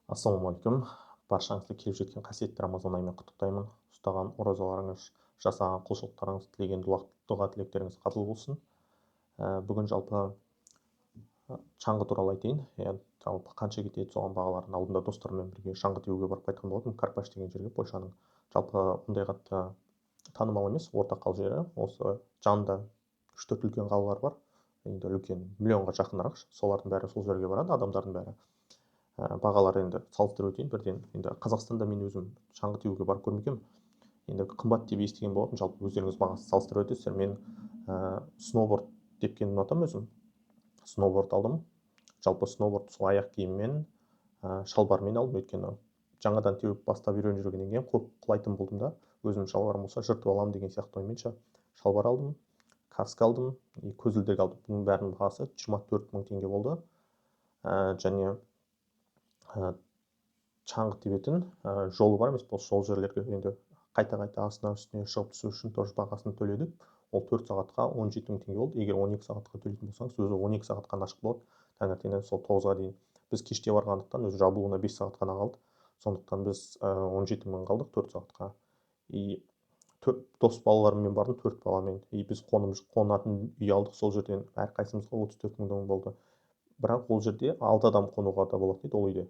Ассалаумағалейкум. Баршаңызды келіп жеткен қасиетті Рамазан айымен құттықтаймын. Ұстаған оразаларыңыз, жасаған құлшылықтарыңыз, тілеген дұға тілектеріңіз қабыл болсын. Бүгін жалпы шаңғы туралы айтайын. Жалпы қанша кетеді соған бағалардың алдында достарыммен бірге шаңғы теуге барып қайтқан болатынмын, Карпаш деген жерге, Польшаның. Жалпы ондай қатты танымал емес, орта қал жері. Осы жанында 3-4 үлкен қалалар бар. Енді үлкен, миллионға жақынырақ. Солардың бәрі сол жерге барады, адамдардың бәрі. Бағалар енді салыстырып өтейін бірден. Енді Қазақстанда мен өзім шаңғы теуге барып көрмегенмін. Енді қымбат деп естіген болатын, жалпы өздеріңіз бағасын салыстырып өтесіздер. Мен сноуборд тепкенді ұнатамын өзім. Сноуборд алдым. Жалпы сноуборд сол аяқ киіммен, шалбармен алдым, өйткені жаңадан теуіп бастап үйреніп жүргеннен кейін құлайтын болдым да, өзім шалбарым болса жыртып аламын деген сияқты ойменше шалбар алдым, каска алдым, көзілдірік алдым. Бұның бәрінің бағасы 24 мың теңге болды. Және шаңғы тебетін жолы бар емес, бұл сол жерлерге енді қайта-қайта астына үстіне шығып түсу үшін тоже бағасын төледік. Ол 4 сағатқа 17 мың теңге болды. Егер 12 сағатқа төлейтін болсаңыз, өзі 12 сағат қана ашық болады. Таңертеңнен сол 9-ға дейін. Біз кеште барғандықтан өзі жабылуына 5 сағат қана қалды. Сондықтан біз 17 мың қалдық 4 сағатқа. Дос балаларыммен бардым, 4 баламен. Біз қонатын үй алдық, сол жерден әрқайсымызға 34 мың болды. Бірақ ол жерде 6 адам қонуға да болады дейді ол үйде.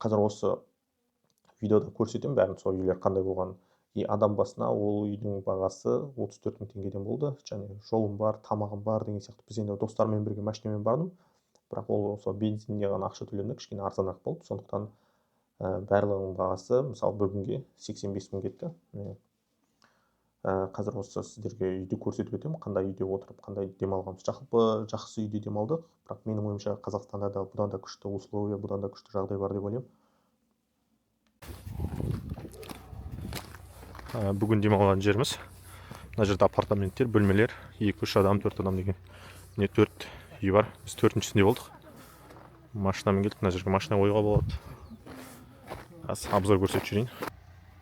Қазір осы видеода көрсетемін бәрін, сол үйлер қандай болғанын. Адам басына ол үйдің бағасы 34 мың теңгеден болды. Және жолым бар, тамағым бар деген сияқты. Біз енді достармен бірге машинамен бардым. Бірақ ол сол бензиніне ғана ақша төлемді, кішкене арзанырақ болды. Сондықтан барлығының бағасы мысалы бір күнге 85 мың кетті. Қазір осы сіздерге үйді көрсетіп өтемін, қандай үйде отырып, қандай демалғанымыз. Жалпы жақсы үйде демалдық, бірақ менің ойымша Қазақстанда да бұдан да күшті условия, бұдан да күшті жағдай бар деп ойлаймын. Бүгін демалған жеріміз. Мына жерде апартаменттер, бөлмелер, 2-3 адам, 4 адам деген. Міне 4 үй бар. Біз 4-шісінде болдық. Машинамен келдік, мына жерге машина қоюға болады. Обзор көрсетіп жүрейін.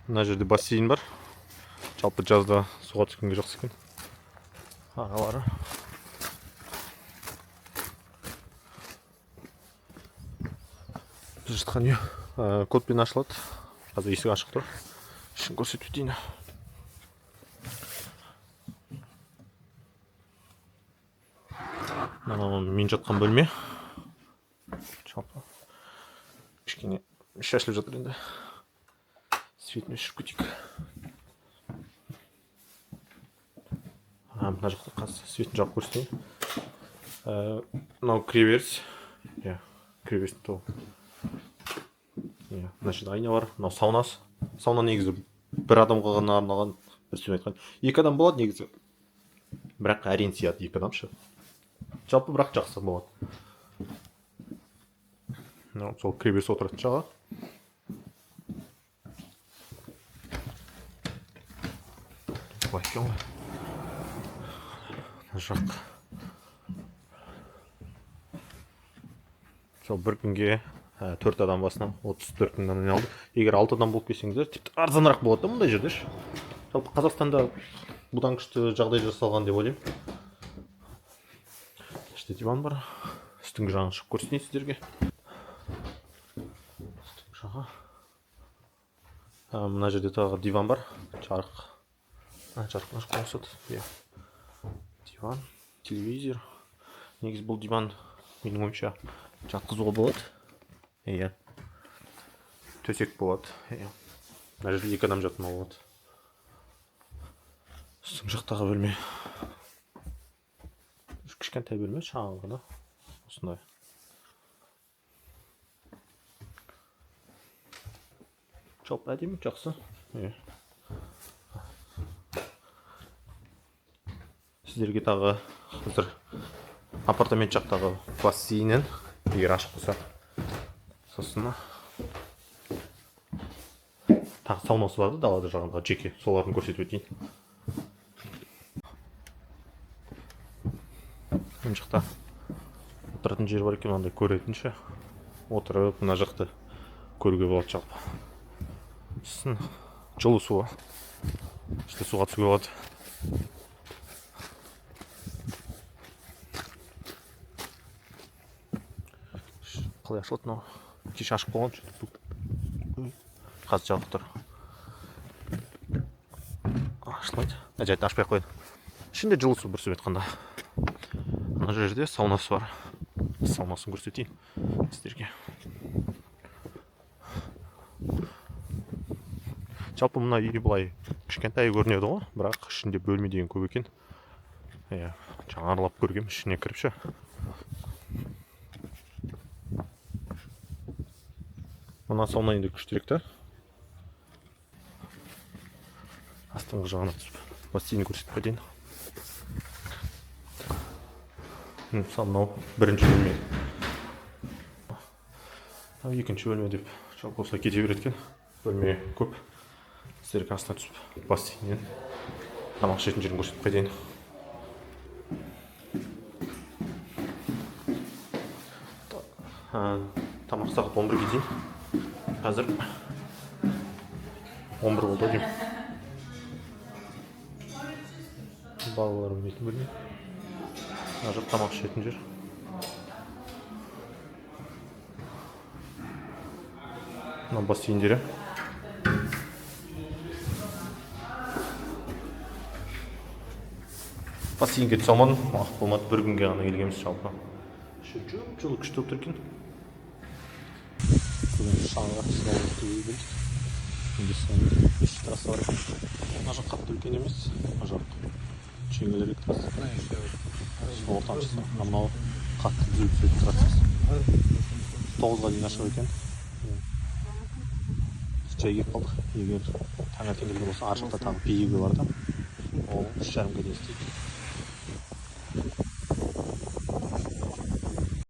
Мына жерде бассейн бар. Жалпы жазда суға түскенге жақсы екен. Ағалары. Біз жатқан үй кодпен ашылады. Қазір есік ашық тұр. Ішін көрсетіп өтейін. Мен жатқан бөлме. Жалпы кішкене шашылып жатыр енді. Светін өшіріп кетейік. Мына жақта қазір светін жағып көрсетейін. Мынау кіреберіс. Кіреберістің тоғы. Мына жерде айна бар. Мынау саунасы. Сауна негізі бір адамға ғана арналған. Бір айтқан. 2 адам болады негізі. Бірақ әрең сияды 2 адам шы. Жалпы бірақ жақсы болады. Сол кіреберіс отыратын жағы. Былай екен ғой. Жақ. Сол бір күнге 4 адам басына 34 мыңнан алды. Егер 6 адам болып келсеңіздер, тіпті арзанырақ болады да мұндай жерде. Жалпы Қазақстанда бұдан күшті жағдай жасалған деп ойлаймын. Іште диван бар. Үстіңгі жағын шығып көрсетейін сіздерге. Үстіңгі жағы. Мына жерде тағы диван бар. Жарық. Жарық ашып қойсады. Диван, телевизор. Негізі бұл диван менің ойымша жатқызуға болады. Төсек болады. Мына жерде 2 адам жатуына болады. Үстіңгі жақтағы бөлме. Кішкентай бөлме, шағын. Осындай. Жалпы әдемі, жақсы. Сіздерге тағы қазір апартамент жақтағы бассейнін егер ашық болса, сосын тағы саунасы барды далада жағындағы жеке, соларын көрсетіп өтейін. Мына жақта отыратын жер бар екен, андай көретінші. Отырып, мына жақты көруге болады жалпы. Сосын жылы суға. Іште суға түсуге болады. Қалай ашылады мынау? Кеш ашық болған. қазір жабық тұр. Ашылмайды. Жайды ашпай ақ қойды. Ішінде жылы су бір сөз айтқанда. Мына жерде саунасы бар. Саунасын көрсетейін сіздерге. Жалпы мына үй былай кішкентай көрінеді ғой, бірақ ішінде бөлме деген көп екен. Жаңа аралап көргем, ішіне кіріп ше. Мына сауна енді күштірек та. Астыңғы жағына түсіп бассейн көрсетіп кетейін. Мысалы мынау бірінші бөлме. Екінші бөлме деп жалпы осылай кете береді екен. Бөлме көп. Сіздерге астына түсіп бассейннен тамақ ішетін жерін көрсетіп кетейін. Тамақ сағат 11-ге дейін. Қазір 11 болды деймін. Балалар ойнайтын бөлме. Мына жақ тамақ ішетін жер. Мына бассейндері. Бассейнге түсе алмадым, уақыт болмады, бір күнге ғана келгенбіз жалпы. Жылы күшті болып тұр екен. Бүгін шаңға сынауды келген. Енді соны үш трасса бар. Мына жақ қатты үлкен емес, мына жақ жеңілірек трасса. Ортаншысы, мынау қатты дүзел трассасы. 9-ға дейін ашық екен. Жай келіп қалдық. Егер таңертең келген болса, ар жақта тағы биігі бар да. Ол 3:30-ға дейін істейді.